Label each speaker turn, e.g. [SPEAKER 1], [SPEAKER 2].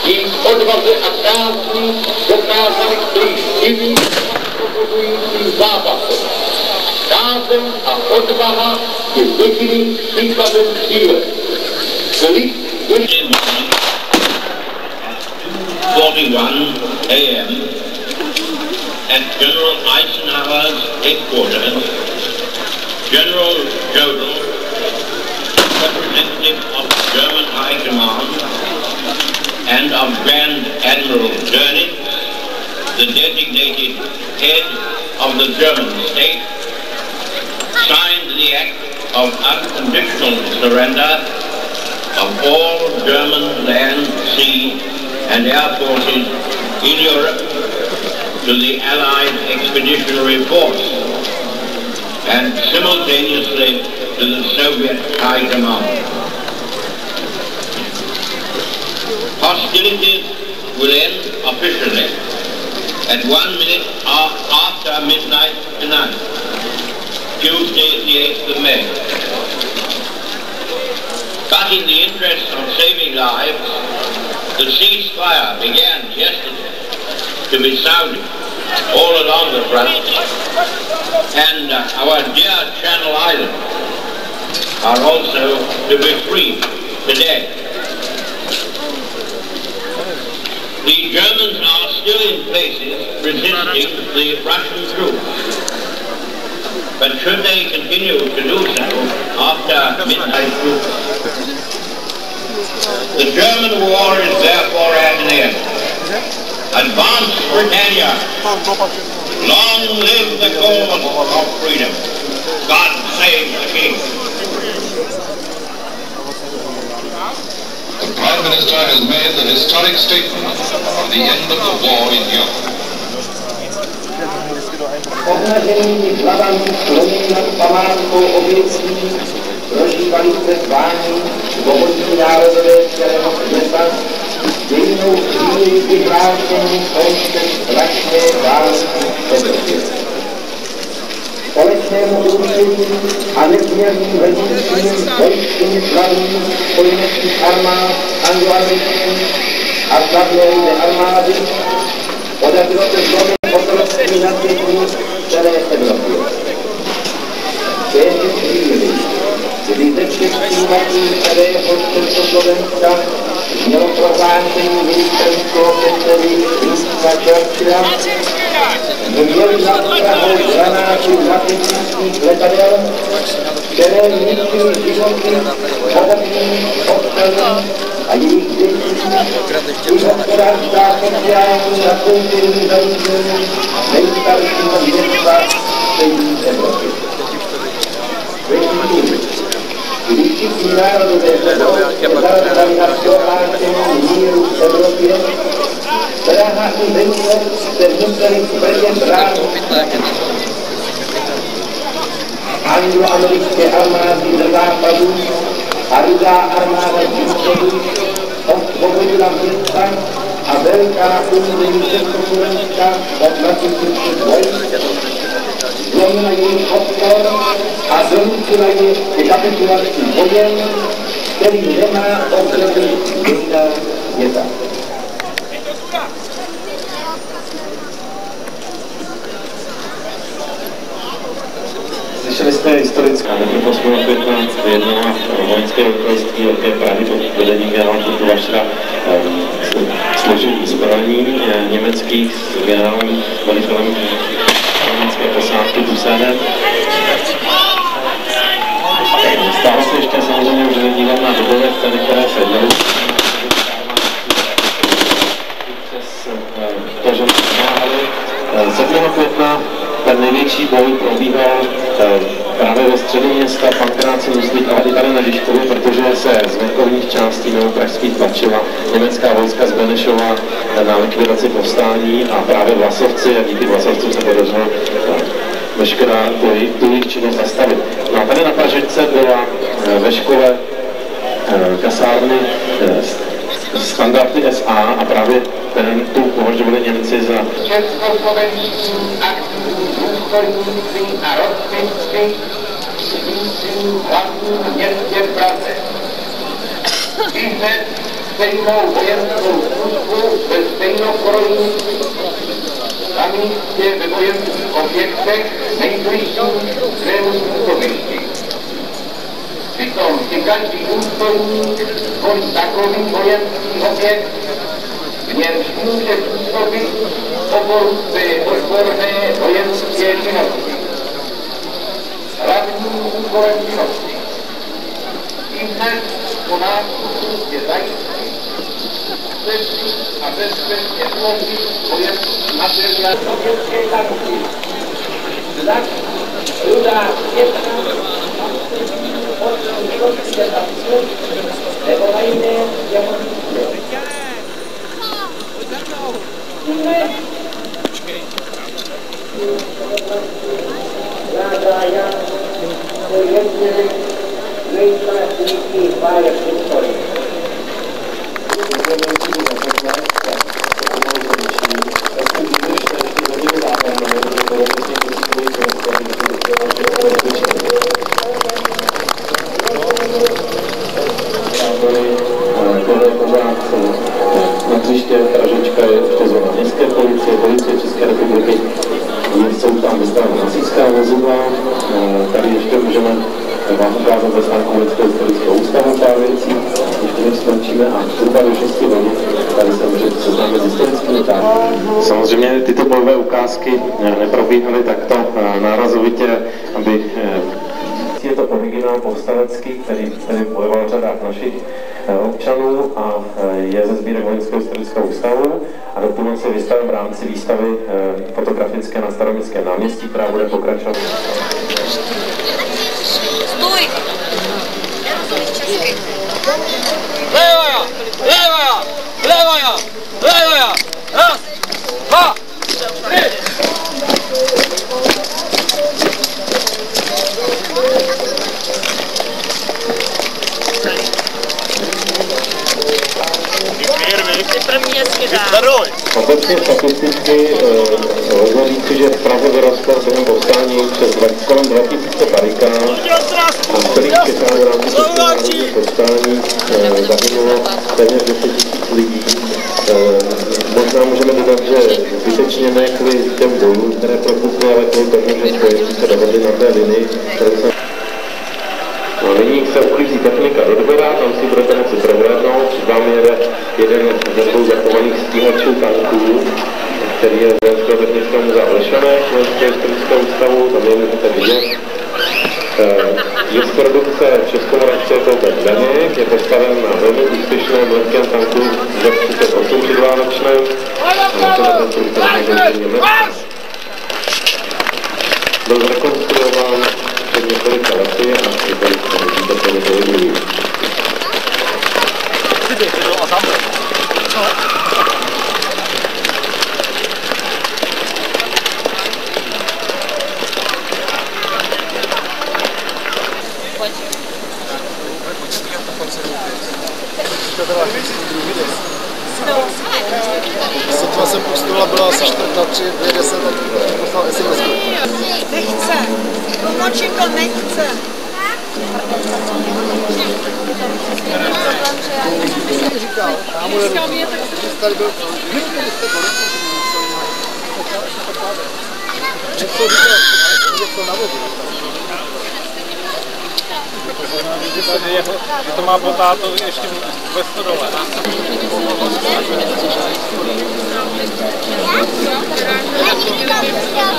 [SPEAKER 1] jejich odvaze a práci dokázali klíštivým rozhodujícím zápasem. Kázeň a odvaha je jediným příkladem síle.
[SPEAKER 2] 41 a.m. at General Eisenhower's headquarters, General Jodl, representative of the German High Command, and of Grand Admiral Dönitz, the designated head of the German state, signed the act of unconditional surrender of all German land, sea, and air forces in Europe to the Allied Expeditionary Force and simultaneously to the Soviet High Command. Hostilities will end officially at 1 minute after midnight tonight, Tuesday the 8th of May. But in the interest of saving lives, the ceasefire began yesterday to be sounded all along the front, and our dear Channel Islands are also to be freed today. The Germans are still in places resisting the Russian troops, but should they continue to do so after midnight, the German war is therefore at an end. Advance Britannia! Long live the cause of freedom! God save the King!
[SPEAKER 3] The Prime Minister has made the historic statement of the end of the war in Europe.
[SPEAKER 1] Ohnaženými hlavami sklonění nad památkou obětí prožívali předzvání svobodní národové celého světa, stejnou chvíli vyhlášení konce strašné války v Evropě. Společnému úsilí a nezměrným vedoucím vojským slavím spojeneckých armád angloamerických a slavné armády podařilo se zlomit otroctví na světí v celé Evropě. V této chvíli, kdy ze všech příjmatů celého Československa mělo prohlášení ministerského předsedy Winstona Churchilla, měli nad Prahou granáty nacistických letadel, které ničily životy svobodných občanů a jejich dětí, i hospodářská sociální a kulturní zařízení nejstaršího města střední Evropy. Když všichni národové zaradili na prohlášení míru v Evropě, Praha i venkov se museli tvrdě bránit. Angloamerické armády ze západu a Rudá armáda z východu osvobodila města a velká území Československa od nacistických vojsk, zlomila jejich odpor a donutila je k kapitulačním bojem, který nemá obdoby v dějinách světa.
[SPEAKER 4] Slyšeli jste historická, nebo 8. května vyjednala vojenské velitelství Velké Prahy pod vedením generála Kurfiřta složil zbrojení německých s generálem velitelem německé posádky Busenem. Stále se ještě samozřejmě můžeme dívat na dobové scény, které se děly. Přes to, že pomáhali. 7. května ten největší boj probíhal právě ve středu města Pankráci Nuslík, ale i tady na Žižkově, protože se z venkovních částí mimo pražských tlačila německá vojska z Benešova na likvidaci povstání a právě Vlasovci a díky Vlasovcům se podařilo veškerá tu jejich činnost zastavit. No a tady na Pražičce byla ve škole kasárny standardy SA a právě tu považovali Němci za
[SPEAKER 1] Československý aktivní důstojníci a rostlinci žijící v hlavním městě Praze. Ihned stejnou vojenskou službu zbrojníci na místě ve vojenských objektech nejbližším svému působišti. Přitom si každý důstojník zvolí takový vojenský objekt, v němž může působit v oboru své odborné vojenské činnosti. Hlavním úkolem činnosti i dnes po nástupu je zajistit a bezpečně sloužit vojenský materiál sovětské tanky. Tak rudá světla nebo na jiné jako Ráda to je jeden z nejkrásnějších bájek v historii.
[SPEAKER 4] Na hřiště Pražička je zóna městské policie, policie České republiky. Jsou tam vystavena hasičská vozidla. Tady ještě můžeme vám ukázat ve stánku Vojenského historického ústavu pár věcí. Ještě než skončíme a zhruba do 6 hodin tady se můžete seznámit s historickými táky. Samozřejmě tyto bojové ukázky neprobíhaly takto nárazovitě, aby je to originál povstalecký, který bojoval v řadách našich občanů a je ze sbírek Vojenského historického ústavu a doplňuje se výstavy v rámci výstavy fotografické na Staroměstském náměstí, která bude pokračovat.
[SPEAKER 5] Stůj! Levaja! Levaja! Levaja! Levaja! Raz! Dva! Tři!
[SPEAKER 4] Obecně statisticky lze říci, že v Praze vyrostlo během povstání přes kolem 2000 barikád a v celých Čechách v rámci národního povstání zahynulo téměř 10 000 lidí. Možná můžeme dodat, že zbytečně ne kvůli těm bojům, které propukly, ale kvůli tomu, že spojenci se dohodli na té linii, kterou se... No, nyní se uklízí technika do dvora, tam si budete moci prohlédnout. Před vámi jede jeden ze dvou zachovaných stíhačů tanků, který je z Vojenského technického muzea v Lešanech, Vojenského historického ústavu, tam je můžete vidět. Je z produkce Českomoravské TOP Zdeněk, je postaven na velmi úspěšném lehkém tanku Z38 předválečném. Byl zrekonstruován před několika lety a je tady vidíte pohybují.
[SPEAKER 6] Sotva jsem postovala, byla asi 4 na 3, 2, 10 a poslal SMS.
[SPEAKER 5] Nechce, pomočím to nechce.
[SPEAKER 6] Říkal, kámo, že tady byl... Co říkal, že to na vodu.
[SPEAKER 7] Že to má po tátovi ještě ve stodole.
[SPEAKER 5] Já?